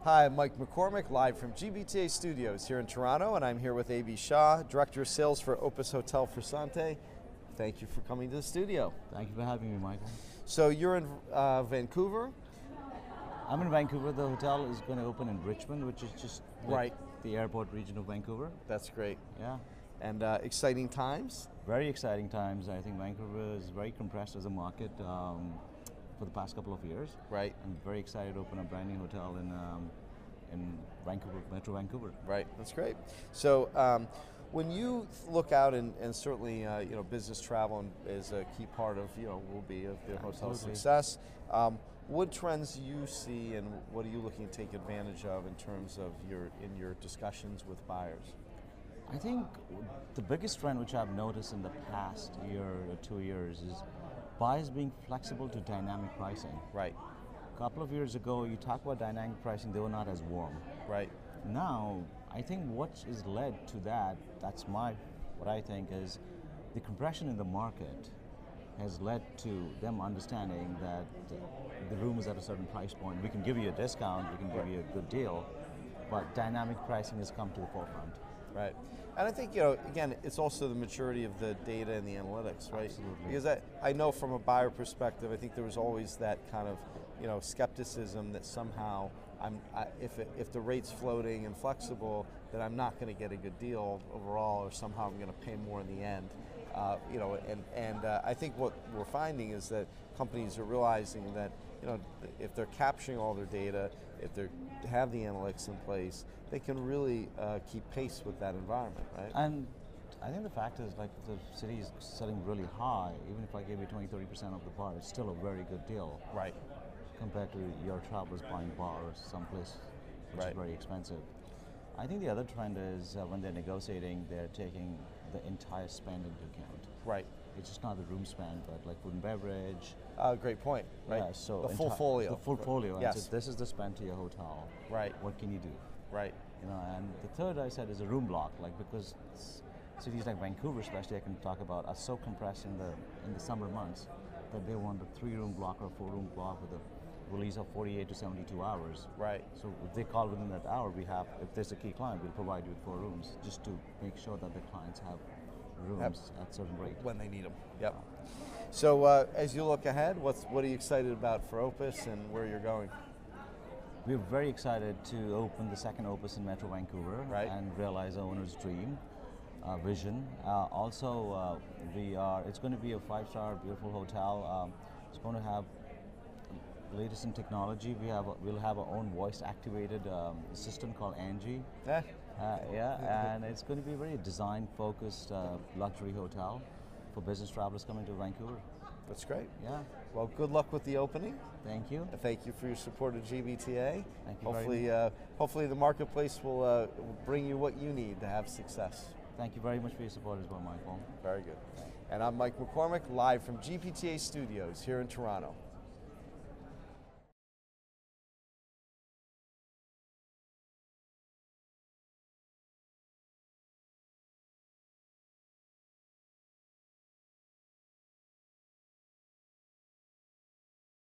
Hi, I'm Mike McCormick, live from GBTA Studios here in Toronto, and I'm here with A.B. Shah, Director of Sales for Opus Hotel Versante. Thank you for coming to the studio. Thank you for having me, Michael. So you're in Vancouver? I'm in Vancouver. The hotel is going to open in Richmond, which is just Right. the airport region of Vancouver. That's great. Yeah. And exciting times? Very exciting times. I think Vancouver is very compressed as a market for the past couple of years. Right. I'm very excited to open a brand new hotel in Vancouver, Metro Vancouver. Right, that's great. So when you look out, and certainly business travel is a key part of will be of the hotel's success. What trends you see, and what are you looking to take advantage of in terms of your discussions with buyers? I think the biggest trend which I've noticed in the past year or 2 years is buyers being flexible to dynamic pricing. Right. A couple of years ago, you talk about dynamic pricing, they were not as warm. Right. Now, I think what has led to that's what I think is the compression in the market has led to them understanding that the room is at a certain price point. We can give you a discount, we can give you a good deal, but dynamic pricing has come to the forefront. Right. And I think, again, it's also the maturity of the data and the analytics, right? Absolutely. Because I know from a buyer perspective, I think there was always that kind of, skepticism that somehow if the rate's floating and flexible, that I'm not going to get a good deal overall, or somehow I'm going to pay more in the end. I think what we're finding is that companies are realizing that if they're capturing all their data, if they have the analytics in place, they can really keep pace with that environment, right? And I think the fact is, like, the city is selling really high. Even if I gave you 20-30% of the bar, it's still a very good deal. Right. Compared to your travelers buying bars someplace which Right. is very expensive. I think the other trend is when they're negotiating, they're taking the entire spend into account. Right. It's just not the room spend, but like food and beverage. Great point. Right. Yeah, so the full folio. The full folio. Yes. And so this is the spend to your hotel. Right. What can you do? Right. And the third I said is a room block, because cities like Vancouver, especially, I can talk about, are so compressed in the summer months that they want a 3-room block or a 4-room block with a release of 48 to 72 hours. Right. So if they call within that hour, if there's a key client, we'll provide you with 4 rooms, just to make sure that the clients have rooms at certain rate. When they need them. Yep. So as you look ahead, what are you excited about for Opus and where you're going? We're very excited to open the second Opus in Metro Vancouver, right, and realize our owner's dream, vision. It's going to be a 5-star, beautiful hotel. It's going to have the latest in technology. We'll have our own voice-activated system called Angie. And it's going to be a very design-focused luxury hotel for business travelers coming to Vancouver. That's great. Yeah. Well, good luck with the opening. Thank you. Thank you for your support of GBTA. Thank you Hopefully the marketplace will bring you what you need to have success. Thank you very much for your support as well, Michael. Very good. And I'm Mike McCormick, live from GBTA Studios here in Toronto.